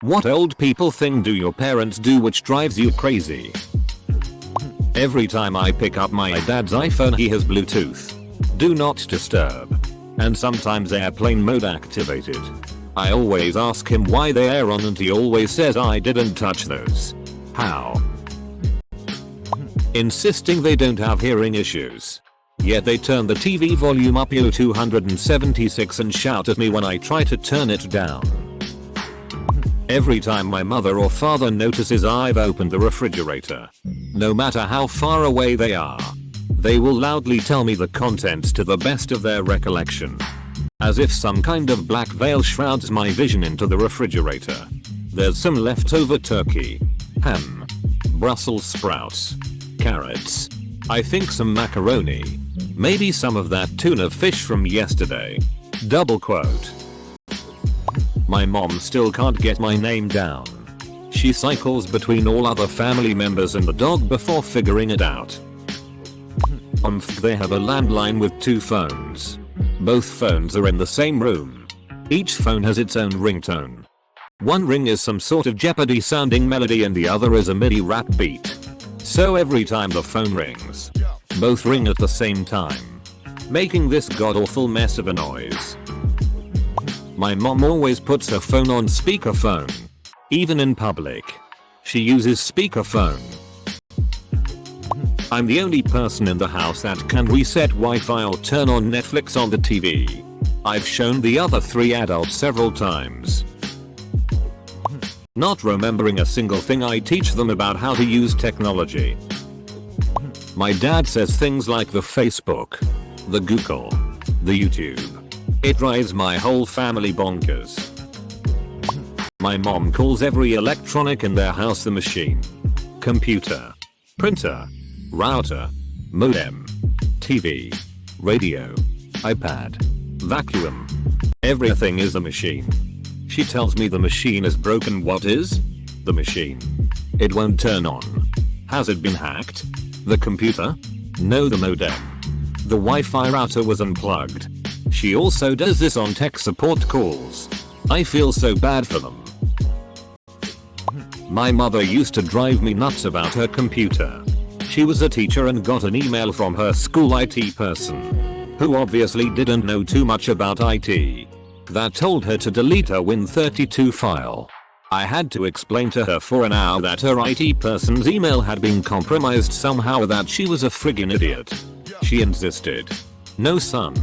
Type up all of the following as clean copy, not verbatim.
What old people thing do your parents do which drives you crazy? Every time I pick up my dad's iPhone he has Bluetooth, do not disturb, and sometimes airplane mode activated. I always ask him why they are on and he always says I didn't touch those. How? Insisting they don't have hearing issues. Yet they turn the TV volume up to 276 and shout at me when I try to turn it down. Every time my mother or father notices I've opened the refrigerator, no matter how far away they are, they will loudly tell me the contents to the best of their recollection. As if some kind of black veil shrouds my vision into the refrigerator. There's some leftover turkey, ham, Brussels sprouts, carrots, I think some macaroni, maybe some of that tuna fish from yesterday. Double quote. My mom still can't get my name down. She cycles between all other family members and the dog before figuring it out. They have a landline with 2 phones. Both phones are in the same room. Each phone has its own ringtone. One ring is some sort of Jeopardy sounding melody and the other is a MIDI rap beat. So every time the phone rings, both ring at the same time, making this god-awful mess of a noise. My mom always puts her phone on speakerphone. Even in public, she uses speakerphone. I'm the only person in the house that can reset Wi-Fi or turn on Netflix on the TV. I've shown the other 3 adults several times. Not remembering a single thing I teach them about how to use technology. My dad says things like the Facebook, the Google, the YouTube. It drives my whole family bonkers. My mom calls every electronic in their house the machine. Computer, printer, router, modem, TV, radio, iPad, vacuum. Everything is a machine. She tells me the machine is broken. What is? The machine. It won't turn on. Has it been hacked? The computer? No, the modem. The Wi-Fi router was unplugged. She also does this on tech support calls. I feel so bad for them. My mother used to drive me nuts about her computer. She was a teacher and got an email from her school IT person, who obviously didn't know too much about IT, that told her to delete her Win32 file. I had to explain to her for an hour that her IT person's email had been compromised somehow, that she was a friggin' idiot. She insisted. No son.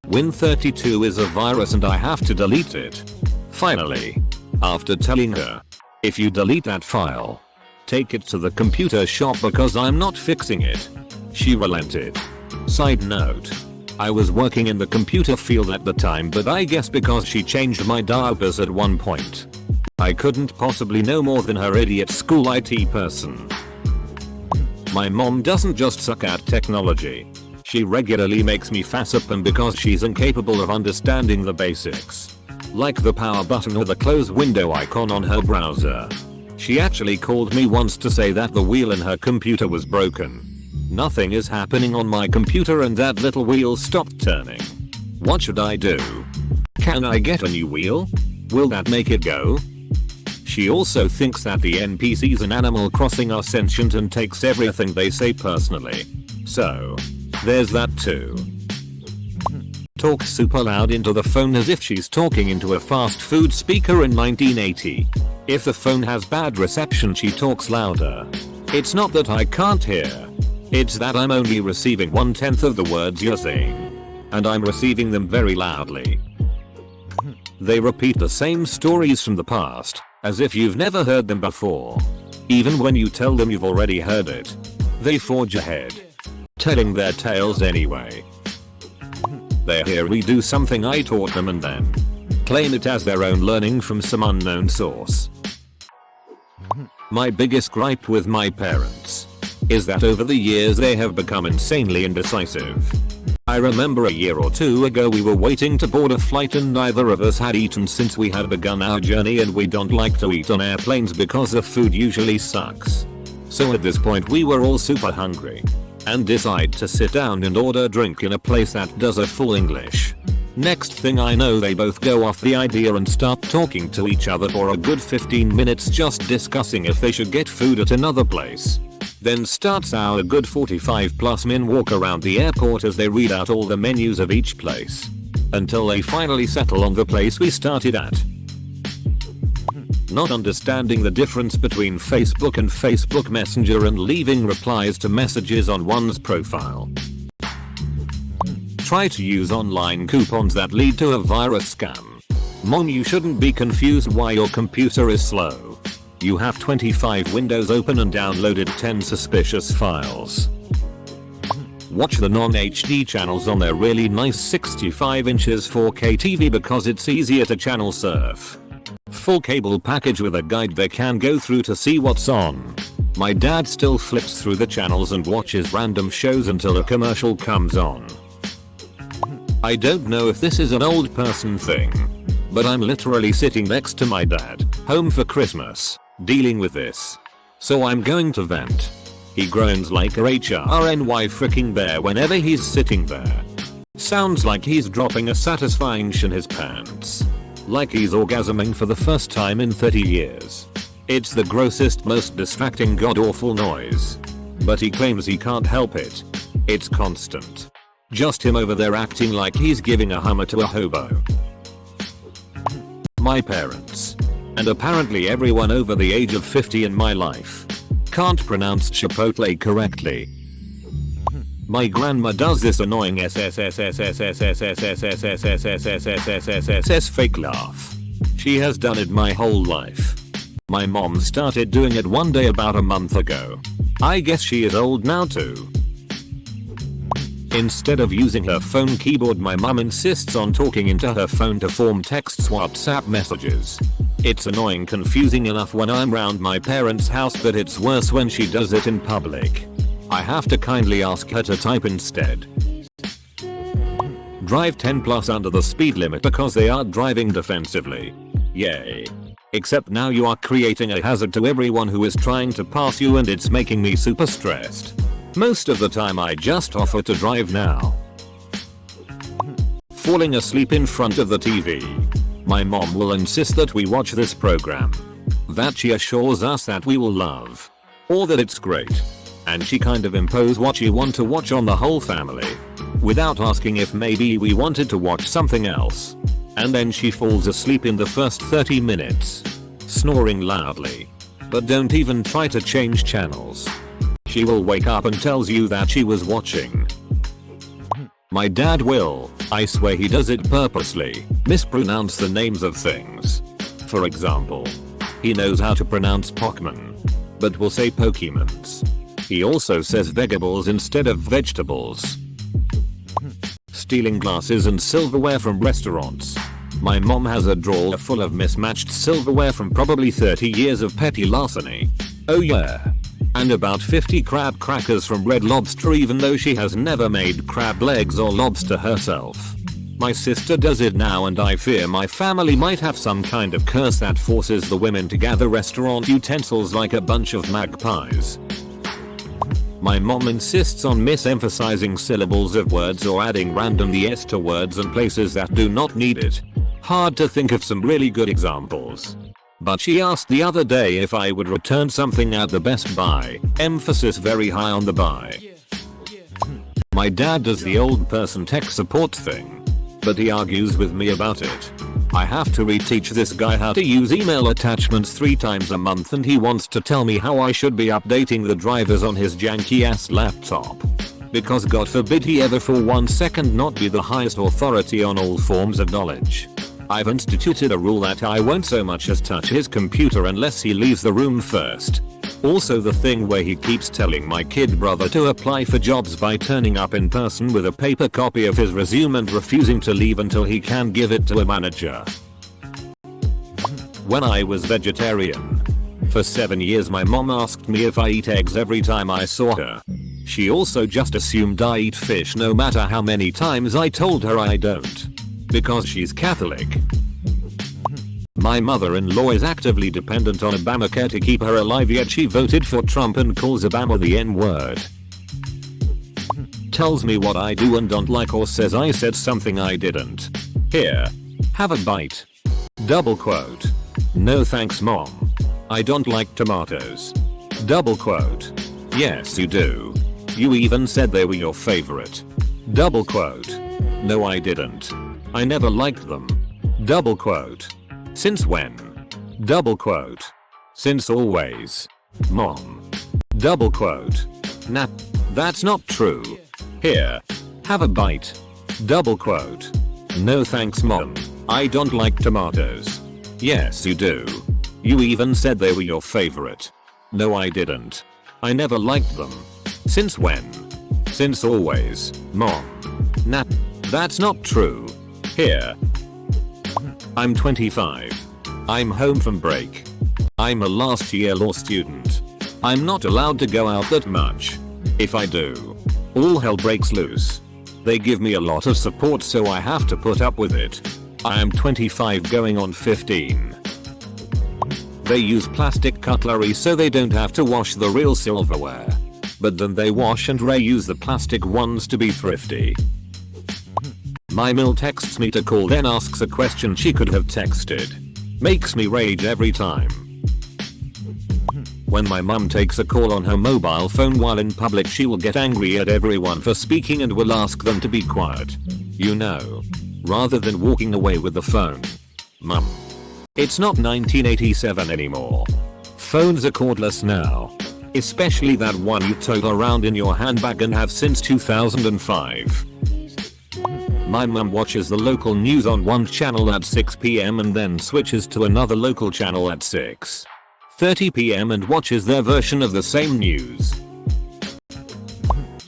Win32 is a virus and I have to delete it. Finally, after telling her, if you delete that file, take it to the computer shop because I'm not fixing it, she relented. Side note, I was working in the computer field at the time, but I guess because she changed my diapers at one point, I couldn't possibly know more than her idiot school IT person. My mom doesn't just suck at technology. She regularly makes me fass up, and because she's incapable of understanding the basics, like the power button or the close window icon on her browser. She actually called me once to say that the wheel in her computer was broken. Nothing is happening on my computer and that little wheel stopped turning. What should I do? Can I get a new wheel? Will that make it go? She also thinks that the NPCs in Animal Crossing are sentient and takes everything they say personally. So, there's that too. Talks super loud into the phone as if she's talking into a fast food speaker in 1980. If the phone has bad reception, she talks louder. It's not that I can't hear. It's that I'm only receiving 1/10 of the words you're saying. And I'm receiving them very loudly. They repeat the same stories from the past, as if you've never heard them before. Even when you tell them you've already heard it, they forge ahead, telling their tales anyway. They hear me do something I taught them and then claim it as their own learning from some unknown source. My biggest gripe with my parents is that over the years they have become insanely indecisive. I remember a year or 2 ago we were waiting to board a flight and neither of us had eaten since we had begun our journey, and we don't like to eat on airplanes because the food usually sucks. So at this point we were all super hungry and decide to sit down and order a drink in a place that does a full English. Next thing I know they both go off the idea and start talking to each other for a good 15 minutes just discussing if they should get food at another place. Then starts our good 45+ min walk around the airport as they read out all the menus of each place. Until they finally settle on the place we started at. Not understanding the difference between Facebook and Facebook Messenger and leaving replies to messages on one's profile. Try to use online coupons that lead to a virus scam. Mom, you shouldn't be confused why your computer is slow. You have 25 windows open and downloaded 10 suspicious files. Watch the non-HD channels on their really nice 65 inches 4K TV because it's easier to channel surf. Full cable package with a guide they can go through to see what's on. My dad still flips through the channels and watches random shows until a commercial comes on. I don't know if this is an old person thing, but I'm literally sitting next to my dad, home for Christmas, dealing with this. So I'm going to vent. He groans like a HRNY freaking bear whenever he's sitting there. Sounds like he's dropping a satisfying sh in his pants. Like he's orgasming for the first time in 30 years. It's the grossest, most distracting god-awful noise. But he claims he can't help it. It's constant. Just him over there acting like he's giving a Hummer to a hobo. My parents, and apparently everyone over the age of 50 in my life, can't pronounce Chipotle correctly. My grandma does this annoying fake laugh. She has done it my whole life. My mom started doing it one day about a month ago. I guess she is old now too. Instead of using her phone keyboard, my mom insists on talking into her phone to form texts, WhatsApp messages. It's annoying, confusing enough when I'm round my parents' house, but it's worse when she does it in public. I have to kindly ask her to type instead. Drive 10+ under the speed limit because they are driving defensively. Yay. Except now you are creating a hazard to everyone who is trying to pass you, and it's making me super stressed. Most of the time I just offer to drive now. Falling asleep in front of the TV. My mom will insist that we watch this program. That she assures us that we will love. Or that it's great. And she kind of impose what she want to watch on the whole family. Without asking if maybe we wanted to watch something else. And then she falls asleep in the first 30 minutes. Snoring loudly. But don't even try to change channels. She will wake up and tells you that she was watching. My dad will, I swear he does it purposely, mispronounce the names of things. For example, he knows how to pronounce Pokemon, but will say Pokemons. He also says vegetables instead of vegetables. Stealing glasses and silverware from restaurants. My mom has a drawer full of mismatched silverware from probably 30 years of petty larceny. Oh yeah. And about 50 crab crackers from Red Lobster, even though she has never made crab legs or lobster herself. My sister does it now, and I fear my family might have some kind of curse that forces the women to gather restaurant utensils like a bunch of magpies. My mom insists on misemphasizing syllables of words or adding random "s" to words and places that do not need it. Hard to think of some really good examples. But she asked the other day if I would return something at the Best Buy, emphasis very high on the buy. My dad does the old person tech support thing, but he argues with me about it. I have to reteach this guy how to use email attachments 3 times a month, and he wants to tell me how I should be updating the drivers on his janky ass laptop. Because God forbid he ever for 1 second not be the highest authority on all forms of knowledge. I've instituted a rule that I won't so much as touch his computer unless he leaves the room first. Also the thing where he keeps telling my kid brother to apply for jobs by turning up in person with a paper copy of his resume and refusing to leave until he can give it to a manager. When I was vegetarian. For 7 years my mom asked me if I eat eggs every time I saw her. She also just assumed I eat fish no matter how many times I told her I don't. Because she's Catholic. My mother-in-law is actively dependent on Obamacare to keep her alive, yet she voted for Trump and calls Obama the N-word. Tells me what I do and don't like, or says I said something I didn't. Here. Have a bite. Double quote. No thanks mom. I don't like tomatoes. Double quote. Yes you do. You even said they were your favorite. Double quote. No I didn't. I never liked them. Double quote. Since when? Double quote. Since always. Mom. Double quote. Nah. That's not true. Here. Have a bite. Double quote. No thanks mom. I don't like tomatoes. Yes you do. You even said they were your favorite. No I didn't. I never liked them. Since when? Since always. Mom. Nah. That's not true. Here. I'm 25. I'm home from break. I'm a last year law student. I'm not allowed to go out that much. If I do, all hell breaks loose. They give me a lot of support so I have to put up with it. I am 25 going on 15. They use plastic cutlery so they don't have to wash the real silverware. But then they wash and reuse the plastic ones to be thrifty. My mill texts me to call then asks a question she could have texted. Makes me rage every time. When my mum takes a call on her mobile phone while in public she will get angry at everyone for speaking and will ask them to be quiet. You know. Rather than walking away with the phone. Mum. It's not 1987 anymore. Phones are cordless now. Especially that one you tote around in your handbag and have since 2005. My mum watches the local news on one channel at 6 PM and then switches to another local channel at 6:30 PM and watches their version of the same news.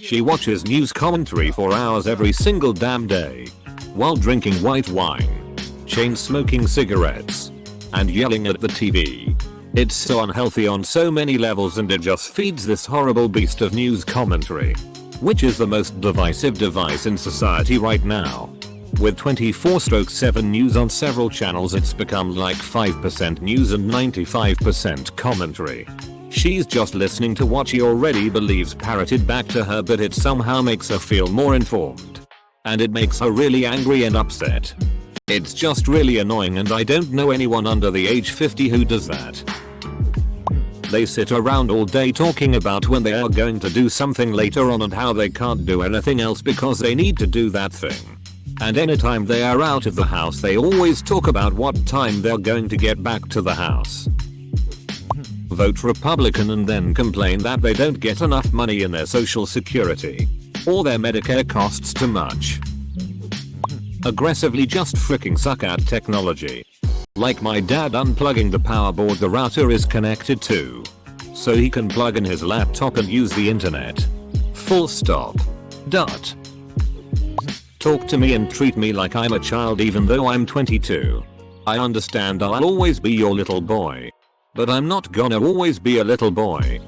She watches news commentary for hours every single damn day. While drinking white wine, chain smoking cigarettes, and yelling at the TV. It's so unhealthy on so many levels and it just feeds this horrible beast of news commentary. Which is the most divisive device in society right now. With 24/7 news on several channels it's become like 5% news and 95% commentary. She's just listening to what she already believes parroted back to her but it somehow makes her feel more informed. And it makes her really angry and upset. It's just really annoying and I don't know anyone under the age 50 who does that. They sit around all day talking about when they are going to do something later on and how they can't do anything else because they need to do that thing. And anytime they are out of the house they always talk about what time they're going to get back to the house. Vote Republican and then complain that they don't get enough money in their social security. Or their Medicare costs too much. Aggressively just freaking suck at technology. Like my dad unplugging the power board the router is connected to. So he can plug in his laptop and use the internet. Full stop. Dot. Talk to me and treat me like I'm a child even though I'm 22. I understand I'll always be your little boy. But I'm not gonna always be a little boy.